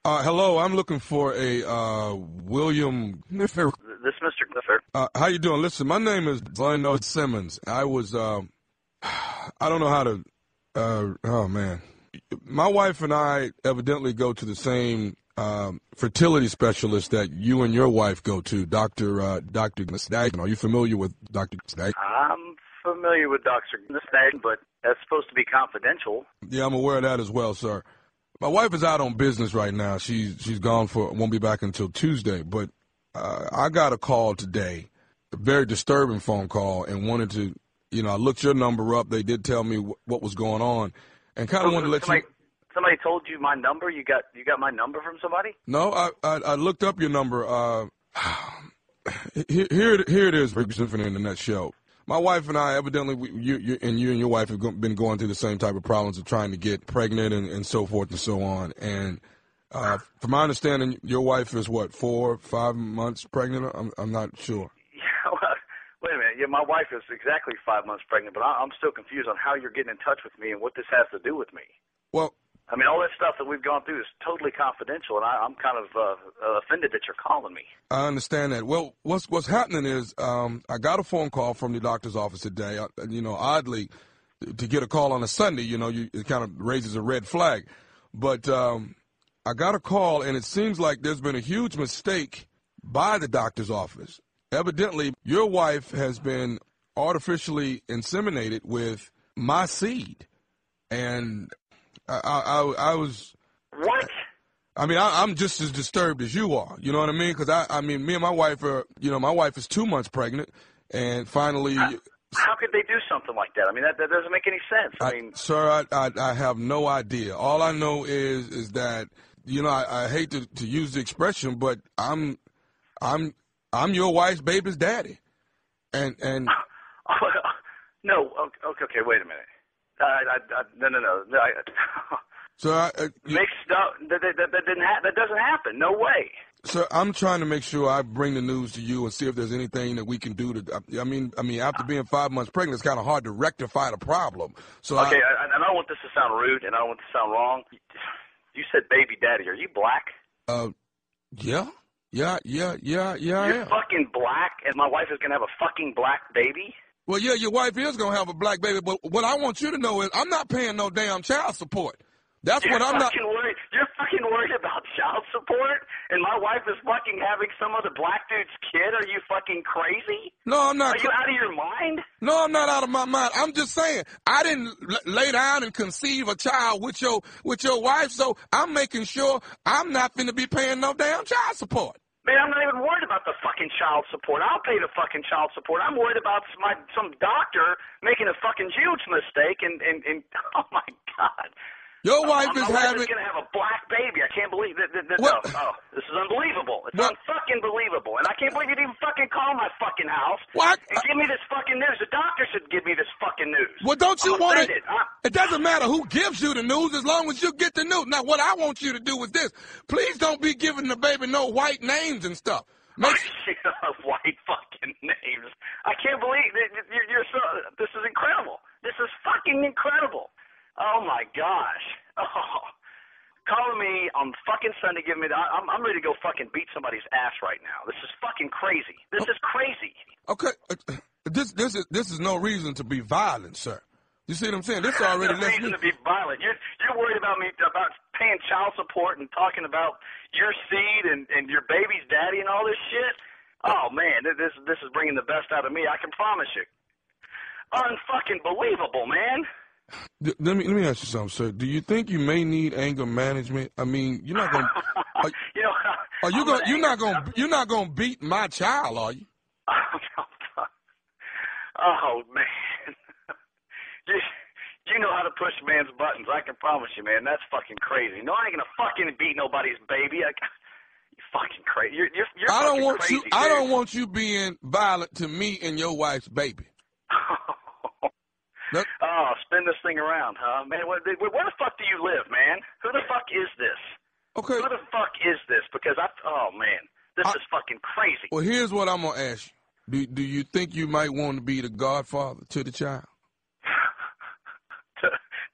Hello, I'm looking for a William Kniffer. This Mr. Kniffer. How you doing? Listen, my name is Lionel Simmons. I was, I don't know how to, oh man. My wife and I evidently go to the same fertility specialist that you and your wife go to, Dr. Stagg. Are you familiar with Dr. Stagg? I'm familiar with Dr. Stagg, but that's supposed to be confidential. Yeah, I'm aware of that as well, sir. My wife is out on business right now. She's gone won't be back until Tuesday. But I got a call today, a very disturbing phone call, and wanted to, I looked your number up. They did tell me what was going on, and kind of wanted to let you. Somebody told you my number? You got my number from somebody? No, I looked up your number. Here it is, Rick Symphony in the nutshell. My wife and I, evidently, you and your wife have been going through the same type of problems of trying to get pregnant and so forth and so on. And from my understanding, your wife is, 4, 5 months pregnant? I'm not sure. Yeah, well, wait a minute. Yeah, my wife is exactly 5 months pregnant, but I'm still confused on how you're getting in touch with me and what this has to do with me. Well, I mean, all that stuff that we've gone through is totally confidential, and I'm kind of offended that you're calling me. I understand that. Well, what's happening is I got a phone call from the doctor's office today. Oddly, to get a call on a Sunday, it kind of raises a red flag. But I got a call, and it seems like there's been a huge mistake by the doctor's office. Evidently, your wife has been artificially inseminated with my seed, and I was. What? I mean, I'm just as disturbed as you are. You know what I mean? Because me and my wife are. My wife is 2 months pregnant, and finally. How could they do something like that? I mean, that doesn't make any sense. I mean, sir, I have no idea. All I know is that I hate to use the expression, but I'm your wife's baby's daddy, and. No. Okay. Wait a minute. No. So mixed up. That doesn't happen. No way. Sir, I'm trying to make sure I bring the news to you and see if there's anything that we can do to. I mean, after being 5 months pregnant, it's kind of hard to rectify the problem. So okay, I don't want this to sound rude, and I don't want this to sound wrong. You said baby daddy. Are you black? Yeah. You're fucking black, and my wife is gonna have a fucking black baby. Well, yeah, your wife is going to have a black baby, but what I want you to know is I'm not paying no damn child support. That's what I'm not. You're fucking worried about child support, and my wife is fucking having some other black dude's kid? Are you fucking crazy? No, I'm not. Are you out of your mind? No, I'm not out of my mind. I'm just saying, I didn't lay down and conceive a child with your wife, so I'm making sure I'm not going to be paying no damn child support. Man, I'm not even worried about the fucking child support. I'll pay the fucking child support. I'm worried about some doctor making a fucking huge mistake and oh my God. Your wife is having. Going to have a black baby. I can't believe that. What? Oh, this is unbelievable. It's unfucking believable. And I can't believe you'd even fucking call my fucking house. What? And give me this fucking news. The doctor should give me this fucking news. Well, don't you want it? Huh? It doesn't matter who gives you the news as long as you get the news. Now, what I want you to do is this. Please don't be giving the baby no white names and stuff. White fucking names. I can't believe you're so. This is incredible. This is fucking incredible. Oh my gosh. Oh. Calling me on fucking Sunday, giving me I'm ready to go fucking beat somebody's ass right now. This is fucking crazy. This is crazy. Okay, this is no reason to be violent, sir. You see what I'm saying? This already no reason to be violent. You're worried about me about paying child support and talking about your seed and your baby's daddy and all this shit. Oh man, this is bringing the best out of me. I can promise you. Unfucking believable, man. Let me ask you something, sir. Do you think you may need anger management? I mean, you're not gonna. You're not gonna beat my child, are you? Oh man, you know how to push man's buttons. I can promise you, man. That's fucking crazy. No, I ain't gonna fucking beat nobody's baby. You fucking crazy. You're I don't fucking want crazy, you. dude. I don't want you being violent to me and your wife's baby. Oh, spin this thing around, huh? Man, where the fuck do you live, man? Who the fuck is this? Okay. Who the fuck is this? Because oh, man, this is fucking crazy. Well, here's what I'm going to ask you. Do you think you might want to be the godfather to the child?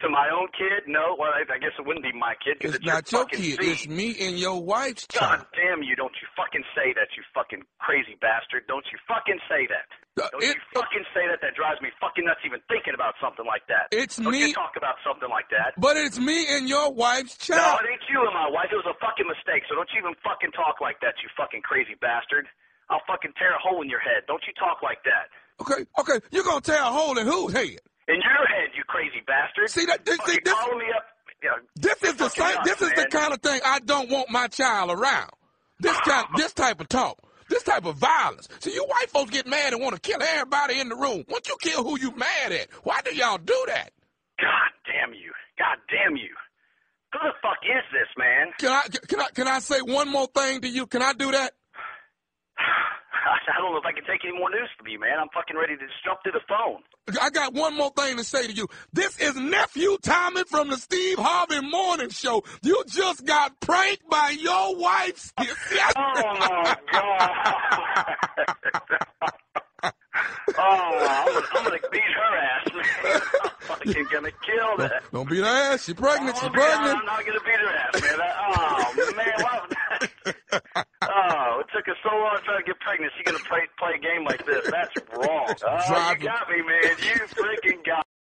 to my own kid? No. Well, I guess it wouldn't be my kid because It's your not your fucking kid. seed. It's me and your wife's God child. damn you! Don't you fucking say that, you fucking crazy bastard! Don't you fucking say that! Don't you fucking say that? That drives me fucking nuts even thinking about something like that. It's Don't me. you talk about something like that. But it's me and your wife's No, child. it ain't you and my wife. It was a fucking mistake. So don't you even fucking talk like that, you fucking crazy bastard. I'll fucking tear a hole in your head. Don't you talk like that. Okay, you're gonna tear a hole in whose head? In your head, you crazy bastard. See that? Fucking calling me up. Yeah, This is the same. nuts, This is the man. kind of thing I don't want my child around. This type of talk, this type of violence. See, you white folks get mad and want to kill everybody in the room. Once you kill who you mad at, why do y'all do that? God damn you. God damn you. Who the fuck is this, man? Can I say one more thing to you? Can I do that? I don't know if I can take any more news from you, man. I'm fucking ready to just jump through the phone. I got one more thing to say to you. This is Nephew Tommy from the Steve Harvey Morning Show. You just got pranked by your wife's. Oh, my God. I'm going to beat her ass, man. I'm fucking going to kill that. Don't beat her ass. She's pregnant. She's I'm pregnant. not going to beat her ass, man. Man, it took us so long to try to get pregnant. She's going to play a game like this. That's wrong. Oh, you got me, man. You freaking got me.